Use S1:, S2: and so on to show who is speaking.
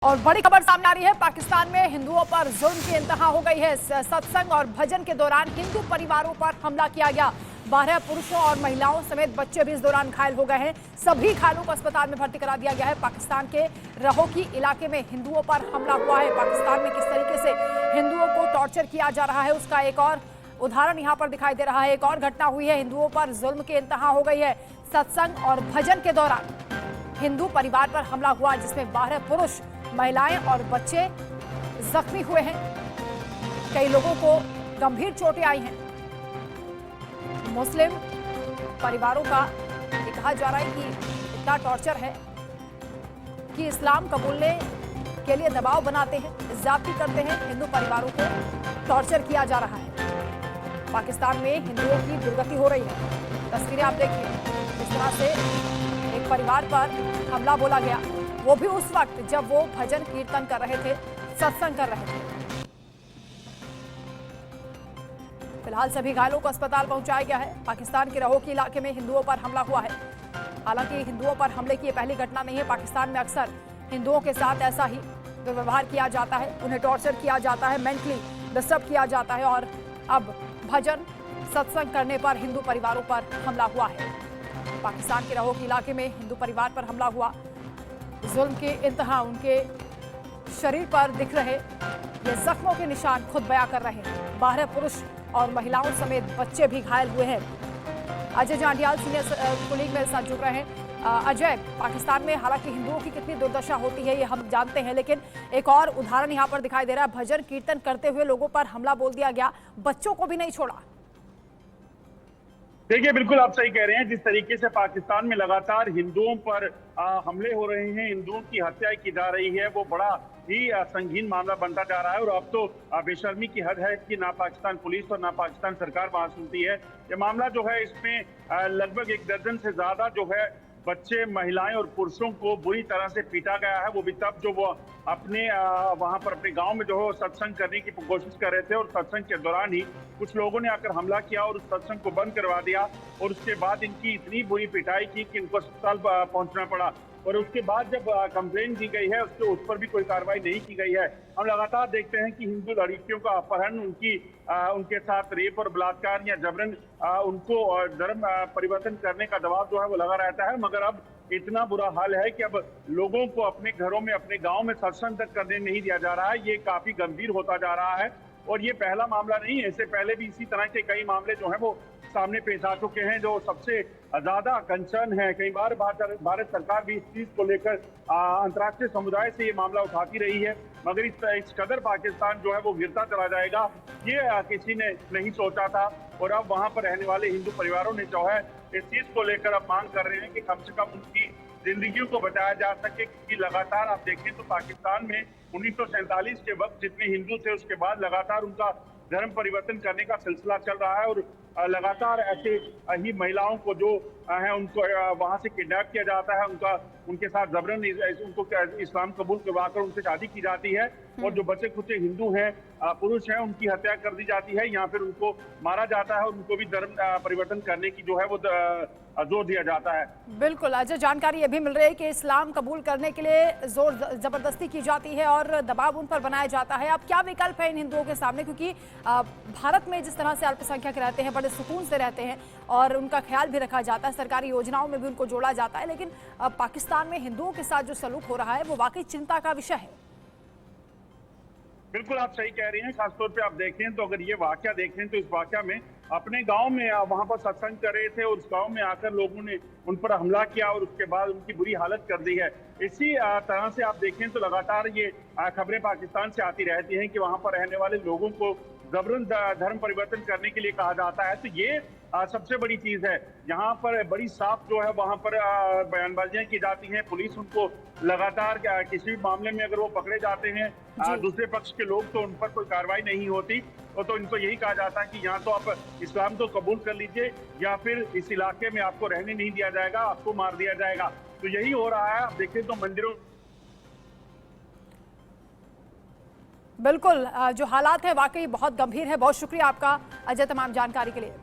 S1: और बड़ी खबर सामने आ रही है। पाकिस्तान में हिंदुओं पर जुल्म की इंतहा हो गई है। सत्संग और भजन के दौरान हिंदू परिवारों पर हमला किया गया। 12 पुरुषों और महिलाओं समेत बच्चे भी इस दौरान घायल हो गए हैं। सभी घायलों को अस्पताल में भर्ती करा दिया गया है। पाकिस्तान के रहोकी इलाके में हिंदुओं पर हमला हुआ है। पाकिस्तान में किस तरीके से हिंदुओं को टॉर्चर किया जा रहा है उसका एक और उदाहरण यहाँ पर दिखाई दे रहा है। एक और घटना हुई है, हिंदुओं पर जुल्म की इंतहा हो गई है। सत्संग और भजन के दौरान हिंदू परिवार पर हमला हुआ, जिसमें 12 पुरुष, महिलाएं और बच्चे जख्मी हुए हैं। कई लोगों को गंभीर चोटें आई हैं। मुस्लिम परिवारों का ये कहा जा रहा है कि इतना टॉर्चर है कि इस्लाम कबूलने के लिए दबाव बनाते हैं, ज्यादती करते हैं। हिंदू परिवारों को टॉर्चर किया जा रहा है। पाकिस्तान में हिंदुओं की दुर्गति हो रही है। तस्वीरें आप देखिए, इस तरह से एक परिवार पर हमला बोला गया, वो भी उस वक्त जब वो भजन कीर्तन कर रहे थे, सत्संग कर रहे थे। फिलहाल सभी घायलों को अस्पताल पहुंचाया गया है। पाकिस्तान के रहोकी इलाके में हिंदुओं पर हमला हुआ है। हालांकि हिंदुओं पर हमले की यह पहली घटना नहीं है। पाकिस्तान में अक्सर हिंदुओं के साथ ऐसा ही दुर्व्यवहार किया जाता है, उन्हें टॉर्चर किया जाता है, मेंटली डिस्टर्ब किया जाता है। और अब भजन सत्संग करने पर हिंदू परिवारों पर हमला हुआ है। पाकिस्तान के रहोकी इलाके में हिंदू परिवार पर हमला हुआ। जुल्म के इंतहा उनके शरीर पर दिख रहे ये जख्मों के निशान खुद बयां कर रहे हैं। 12 पुरुष और महिलाओं समेत बच्चे भी घायल हुए हैं। अजय जांडियाल सीनियर कुलीग मेरे साथ जुड़ रहे हैं। अजय, पाकिस्तान में हालांकि हिंदुओं की कितनी दुर्दशा होती है ये हम जानते हैं, लेकिन एक और उदाहरण यहाँ पर दिखाई दे रहा है। भजन कीर्तन करते हुए लोगों पर हमला बोल दिया गया, बच्चों को भी नहीं छोड़ा।
S2: देखिए, बिल्कुल आप सही कह रहे हैं। जिस तरीके से पाकिस्तान में लगातार हिंदुओं पर हमले हो रहे हैं, हिंदुओं की हत्या की जा रही है, वो बड़ा ही संगीन मामला बनता जा रहा है। और अब तो बेशर्मी की हद है कि ना पाकिस्तान पुलिस और ना पाकिस्तान सरकार बात सुनती है। ये मामला जो है, इसमें लगभग 1 दर्जन से ज्यादा जो है बच्चे, महिलाएं और पुरुषों को बुरी तरह से पीटा गया है। वो भी तब जो वो अपने वहां पर अपने गांव में जो है सत्संग करने की कोशिश कर रहे थे, और सत्संग के दौरान ही कुछ लोगों ने आकर हमला किया और उस सत्संग को बंद करवा दिया। और उसके बाद इनकी इतनी बुरी पिटाई की कि इनको अस्पताल पहुंचना पड़ा। और उसके बाद जब कंप्लेन की गई है, उस पर भी कोई कार्रवाई नहीं की गई है। हम लगातार देखते हैं कि हिंदू लड़कियों का अपहरण, उनके साथ रेप और बलात्कार या जबरन उनको धर्म परिवर्तन करने का दबाव जो है वो लगा रहता है। मगर अब इतना बुरा हाल है कि अब लोगों को अपने घरों में, अपने गांव में सत्संग तक करने नहीं दिया जा रहा है। ये काफी गंभीर होता जा रहा है। और ये पहला मामला नहीं है, इससे पहले भी इसी तरह के कई मामले जो हैं वो सामने पेश आ चुके हैं, जो सबसे ज्यादा कंसर्न है। कई बार भारत सरकार भी इस चीज को लेकर अंतर्राष्ट्रीय समुदाय से ये मामला उठाती रही है, मगर इस कदर पाकिस्तान जो है वो गिरता चला जाएगा, ये किसी ने नहीं सोचा था। और अब वहां पर रहने वाले हिंदू परिवारों ने जो है इस चीज को लेकर अब मांग कर रहे हैं कि कम से कम उनकी जिंदगियों को बचाया जा सके। क्योंकि लगातार आप देखें तो पाकिस्तान में 1947 के वक्त जितने हिंदू थे, उसके बाद लगातार उनका धर्म परिवर्तन करने का सिलसिला चल रहा है। और लगातार ऐसे ही महिलाओं को जो है उनको वहां से किडनैप किया जाता है, उनके साथ जबरन उनको इस्लाम कबूल करवाकर उनसे शादी की जाती है। और जो बचे खुचे हिंदू हैं, पुरुष हैं, उनकी हत्या कर दी जाती है या फिर उनको मारा जाता है। और उनको भी धर्म परिवर्तन करने की जो है वो जोर दिया जाता है।
S1: बिल्कुल अजय, जानकारी ये भी मिल रही है कि इस्लाम कबूल करने के लिए जोर जबरदस्ती की जाती है और दबाव उन पर बनाया जाता है। अब क्या विकल्प है इन हिंदुओं के सामने, क्योंकि भारत में जिस तरह से अल्पसंख्यक रहते हैं, बड़े सुकून से रहते हैं और उनका ख्याल भी रखा जाता है, सरकारी योजनाओं में भी उनको जोड़ा जाता है, लेकिन पाकिस्तान में हिंदुओं के साथ जो सलूक हो रहा है वो वाकई चिंता का विषय है।
S2: बिल्कुल आप सही कह रही हैं। खासतौर पे आप देखें तो अगर ये वाकया देखें तो इस वाकया में अपने गांव में वहां पर सत्संग कर रहे थे और उस गांव में आकर लोगों ने उन पर हमला किया और उसके बाद उनकी बुरी हालत कर दी है। इसी तरह से आप देखें तो लगातार ये खबरें पाकिस्तान से आती रहती हैं कि वहां पर रहने वाले लोगों को जबरन धर्म परिवर्तन करने के लिए कहा जाता है। तो ये सबसे बड़ी चीज है। यहाँ पर बड़ी साफ जो है वहां पर बयानबाजियां की जाती हैं। पुलिस उनको लगातार किसी भी मामले में अगर वो पकड़े जाते हैं, दूसरे पक्ष के लोग, तो उन पर कोई कार्रवाई नहीं होती। तो इनको यही कहा जाता है कि यहाँ तो आप इस्लाम तो कबूल कर लीजिए या फिर इस इलाके में आपको रहने नहीं दिया जाएगा, आपको मार दिया जाएगा। तो यही हो रहा है। आप देखें तो मंदिरों
S1: बिल्कुल जो हालात है वाकई बहुत गंभीर है। बहुत शुक्रिया आपका अजय तमाम जानकारी के लिए।